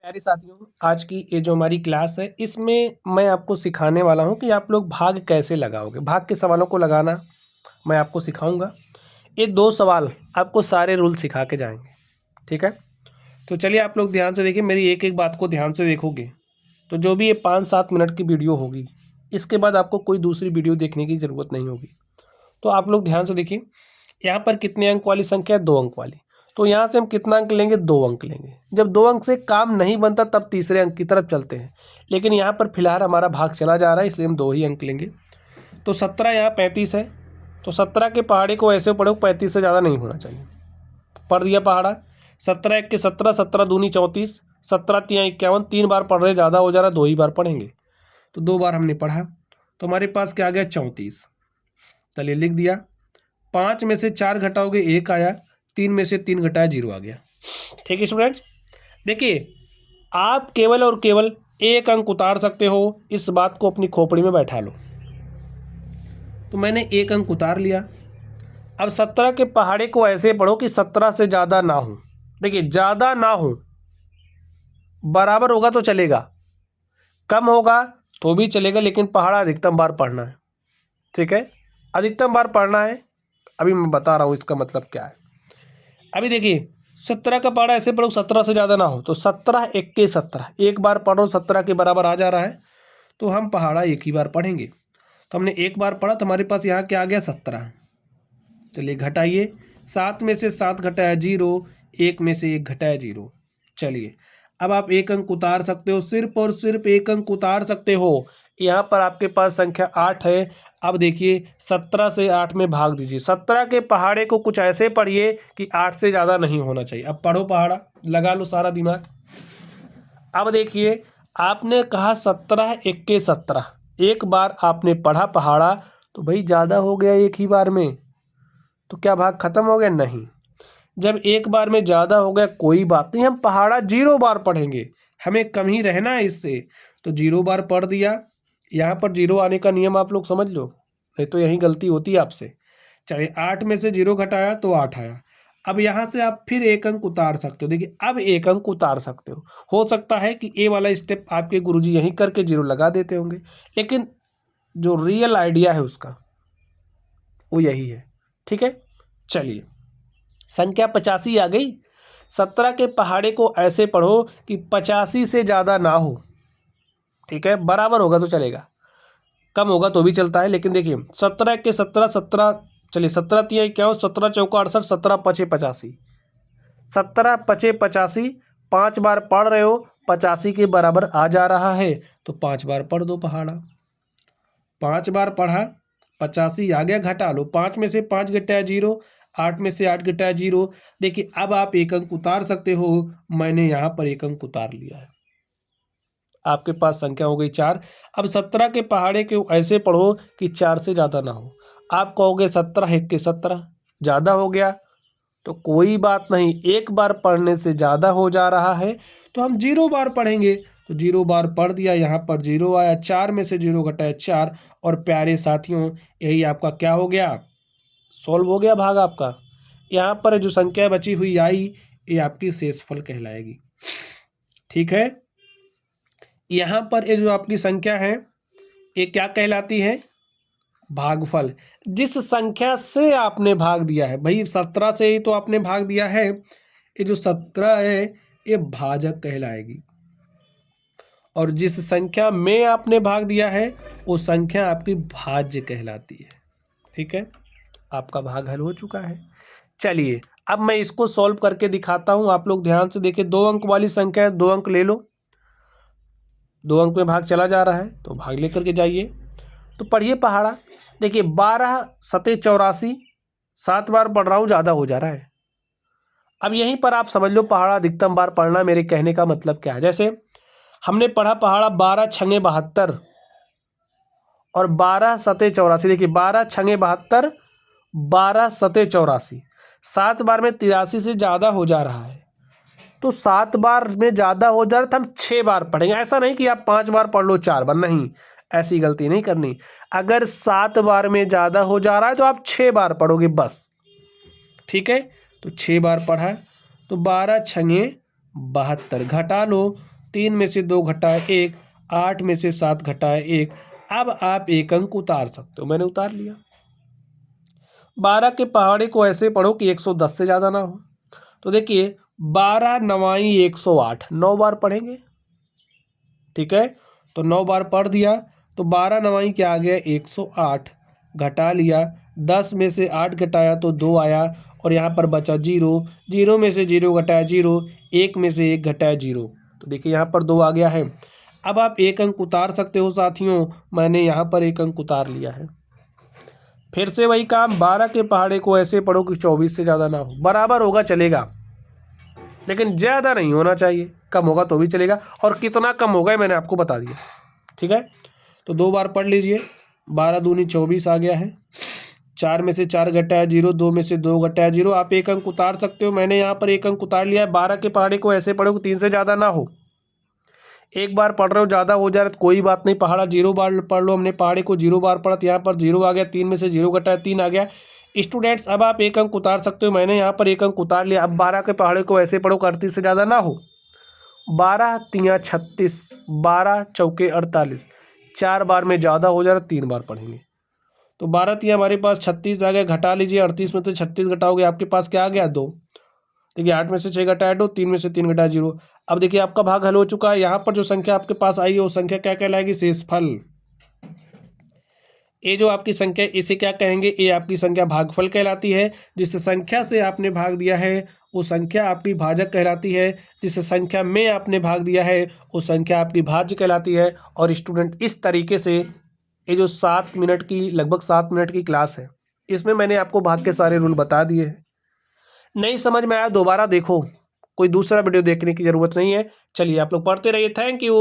प्यारे साथियों, आज की ये जो हमारी क्लास है इसमें मैं आपको सिखाने वाला हूँ कि आप लोग भाग कैसे लगाओगे। भाग के सवालों को लगाना मैं आपको सिखाऊंगा। ये 2 सवाल आपको सारे रूल सिखा के जाएंगे, ठीक है। तो चलिए आप लोग ध्यान से देखिए, मेरी एक एक बात को ध्यान से देखोगे तो जो भी ये 5-7 मिनट की वीडियो होगी, इसके बाद आपको कोई दूसरी वीडियो देखने की ज़रूरत नहीं होगी। तो आप लोग ध्यान से देखिए, यहाँ पर कितने अंक वाली संख्या है? 2 अंक वाली। तो यहाँ से हम कितना अंक लेंगे? 2 अंक लेंगे। जब 2 अंक से काम नहीं बनता तब तीसरे अंक की तरफ चलते हैं, लेकिन यहाँ पर फिलहाल हमारा भाग चला जा रहा है इसलिए हम 2 ही अंक लेंगे। तो 17 यहाँ 35 है, तो 17 के पहाड़े को ऐसे पढ़ो 35 से ज़्यादा नहीं होना चाहिए। पढ़ दिया पहाड़ा। 17 1 के 17, 17 दूनी 34, 17 तियाँ 51, 3 बार पढ़ रहे, ज़्यादा हो जा रहा, 2 ही बार पढ़ेंगे। तो 2 बार हमने पढ़ा तो हमारे पास क्या आ गया? 34। चलिए लिख दिया। 5 में से 4 घटाओगे 1 आया, 3 में से 3 घटाया 0 आ गया। ठीक है स्टूडेंट्स, देखिए आप केवल और केवल 1 अंक उतार सकते हो, इस बात को अपनी खोपड़ी में बैठा लो। तो मैंने 1 अंक उतार लिया। अब 17 के पहाड़े को ऐसे पढ़ो कि 17 से ज़्यादा ना हो। देखिए ज़्यादा ना हो, बराबर होगा तो चलेगा, कम होगा तो भी चलेगा, लेकिन पहाड़ा अधिकतम बार पढ़ना है। ठीक है, अधिकतम बार पढ़ना है। अभी मैं बता रहा हूँ इसका मतलब क्या है। अभी देखिए 17 का पहाड़ा ऐसे पढ़ो 17 से ज़्यादा ना हो, तो 17 1 के 17, एक बार पढ़ो 17 के बराबर आ जा रहा है, तो हम पहाड़ा एक ही बार पढ़ेंगे। तो हमने एक बार पढ़ा तो हमारे पास यहाँ क्या आ गया? 17। चलिए घटाइए, 7 में से 7 घटाया 0, 1 में से 1 घटाया 0। चलिए अब आप 1 अंक उतार सकते हो, सिर्फ और सिर्फ 1 अंक उतार सकते हो। यहाँ पर आपके पास संख्या 8 है। अब देखिए 17 से 8 में भाग दीजिए। 17 के पहाड़े को कुछ ऐसे पढ़िए कि 8 से ज़्यादा नहीं होना चाहिए। अब पढ़ो पहाड़ा, लगा लो सारा दिमाग। अब देखिए आपने कहा 17 1 के 17, एक बार आपने पढ़ा पहाड़ा तो भाई ज़्यादा हो गया एक ही बार में, तो क्या भाग खत्म हो गया? नहीं। जब एक बार में ज़्यादा हो गया कोई बात नहीं, हम पहाड़ा 0 बार पढ़ेंगे, हमें कम ही रहना है इससे। तो 0 बार पढ़ दिया। यहाँ पर 0 आने का नियम आप लोग समझ लो, नहीं तो यही गलती होती है आपसे। चलिए 8 में से 0 घटाया तो 8 आया। अब यहाँ से आप फिर 1 अंक उतार सकते हो। देखिए अब 1 अंक उतार सकते हो सकता है कि ए वाला स्टेप आपके गुरुजी यहीं करके 0 लगा देते होंगे, लेकिन जो रियल आइडिया है उसका वो यही है। ठीक है, चलिए संख्या 85 आ गई। 17 के पहाड़े को ऐसे पढ़ो कि 85 से ज़्यादा ना हो। ठीक है, बराबर होगा तो चलेगा, कम होगा तो भी चलता है, लेकिन देखिए 17 के 17, 17 चलिए 17 तियाँ 51, 17 चौका 68, 17 पचे 85, 17 पचे 85, 5 बार पढ़ रहे हो, 85 के बराबर आ जा रहा है, तो 5 बार पढ़ दो पहाड़ा। 5 बार पढ़ा, 85 आ गया, घटा लो। 5 में से 5 घटाया 0, 8 में से 8 घटाया 0। देखिए अब आप 1 अंक उतार सकते हो, मैंने यहाँ पर 1 अंक उतार लिया है। आपके पास संख्या हो गई 4। अब 17 के पहाड़े के ऐसे पढ़ो कि 4 से ज़्यादा ना हो। आप कहोगे 17 1 के 17 ज़्यादा हो गया, तो कोई बात नहीं, एक बार पढ़ने से ज़्यादा हो जा रहा है तो हम 0 बार पढ़ेंगे। तो 0 बार पढ़ दिया, यहाँ पर 0 आया, 4 में से 0 घटाया 4। और प्यारे साथियों यही आपका क्या हो गया? सॉल्व हो गया भाग आपका। यहाँ पर जो संख्या बची हुई आई ये आपकी शेषफल कहलाएगी। ठीक है, यहाँ पर ये जो आपकी संख्या है ये क्या कहलाती है? भागफल। जिस संख्या से आपने भाग दिया है, भाई 17 से ही तो आपने भाग दिया है, ये जो 17 है ये भाजक कहलाएगी, और जिस संख्या में आपने भाग दिया है वो संख्या आपकी भाज्य कहलाती है। ठीक है, आपका भाग हल हो चुका है। चलिए अब मैं इसको सॉल्व करके दिखाता हूँ, आप लोग ध्यान से देखिए। 2 अंक वाली संख्या है, 2 अंक ले लो, 2 अंक में भाग चला जा रहा है तो भाग लेकर के जाइए। तो पढ़िए पहाड़ा। देखिए 12 सते 84, 7 बार पढ़ रहा हूँ, ज़्यादा हो जा रहा है। अब यहीं पर आप समझ लो पहाड़ा अधिकतम बार पढ़ना, मेरे कहने का मतलब क्या है। जैसे हमने पढ़ा पहाड़ा 12 छंगे 72 और 12 सते 84। देखिए 12 छंगे 72, 12 सते 84, 7 बार में 83 से ज़्यादा हो जा रहा है, तो 7 बार में ज़्यादा हो जा रहा है तो हम 6 बार पढ़ेंगे। ऐसा नहीं कि आप 5 बार पढ़ लो 4 बार, नहीं, ऐसी गलती नहीं करनी। अगर 7 बार में ज़्यादा हो जा रहा है तो आप 6 बार पढ़ोगे बस। ठीक है, तो 6 बार पढ़ा तो 12 छंगे 72, घटा लो 3 में से 2 घटाए 1, 8 में से 7 घटाए 1। अब आप एक अंक उतार सकते हो। मैंने उतार लिया। 12 के पहाड़े को ऐसे पढ़ो कि 110 से ज़्यादा ना हो। तो देखिए 12 9 108, 9 बार पढ़ेंगे, ठीक है। तो 9 बार पढ़ दिया तो 12 9 क्या आ गया 108, घटा लिया। 10 में से 8 घटाया तो 2 आया और यहाँ पर बचा 0, 0 में से 0 घटाया 0, 1 में से 1 घटाया 0। तो देखिए यहाँ पर 2 आ गया है। अब आप एक अंक उतार सकते हो साथियों। मैंने यहाँ पर एक अंक उतार लिया है। फिर से वही काम, 12 के पहाड़े को ऐसे पढ़ो कि 24 से ज़्यादा ना हो। बराबर होगा चलेगा, लेकिन ज़्यादा नहीं होना चाहिए। कम होगा तो भी चलेगा, और कितना कम होगा ये मैंने आपको बता दिया, ठीक है। तो 2 बार पढ़ लीजिए। 12 दूनी 24 आ गया है। 4 में से 4 घटाया 0, 2 में से 2 घटाया 0। आप एक अंक उतार सकते हो। मैंने यहाँ पर एक अंक उतार लिया है। 12 के पहाड़े को ऐसे पढ़ो कि 3 से ज़्यादा ना हो। एक बार पढ़ रहे हो, ज़्यादा हो जा रहा है तो कोई बात नहीं, पहाड़ा 0 बार पढ़ लो। हमने पहाड़े को 0 बार पढ़ा तो यहाँ पर 0 आ गया। 3 में से 0 घटाया 3 आ गया। स्टूडेंट्स अब आप एक अंक उतार सकते हो। मैंने यहाँ पर एक अंक उतार लिया। अब 12 के पहाड़े को ऐसे पढ़ो कि 38 से ज़्यादा ना हो। 12 तियाँ 36, 12 चौके 48। 4 बार में ज़्यादा हो जा रहा है, 3 बार पढ़ेंगे। तो 12 तियाँ हमारे पास 36 आ गया। घटा लीजिए, 38 में से 36 घटाओगे आपके पास क्या आ गया 2। देखिए 8 में से 6 घटाया 2, 3 में से 3 घटाया 0। अब देखिए आपका भाग हल हो चुका है। यहाँ पर जो संख्या आपके पास आई है वो संख्या क्या कहलाएगी, शेषफल। ये जो आपकी संख्या, इसे क्या कहेंगे, ये आपकी संख्या भागफल कहलाती है। जिस संख्या से आपने भाग दिया है वो संख्या आपकी भाजक कहलाती है। जिस संख्या में आपने भाग दिया है वो संख्या आपकी भाज्य कहलाती है। और स्टूडेंट इस तरीके से ये जो 7 मिनट की, लगभग 7 मिनट की क्लास है, इसमें मैंने आपको भाग के सारे रूल बता दिए हैं। नहीं समझ में आया दोबारा देखो, कोई दूसरा वीडियो देखने की ज़रूरत नहीं है। चलिए आप लोग पढ़ते रहिए। Thank you.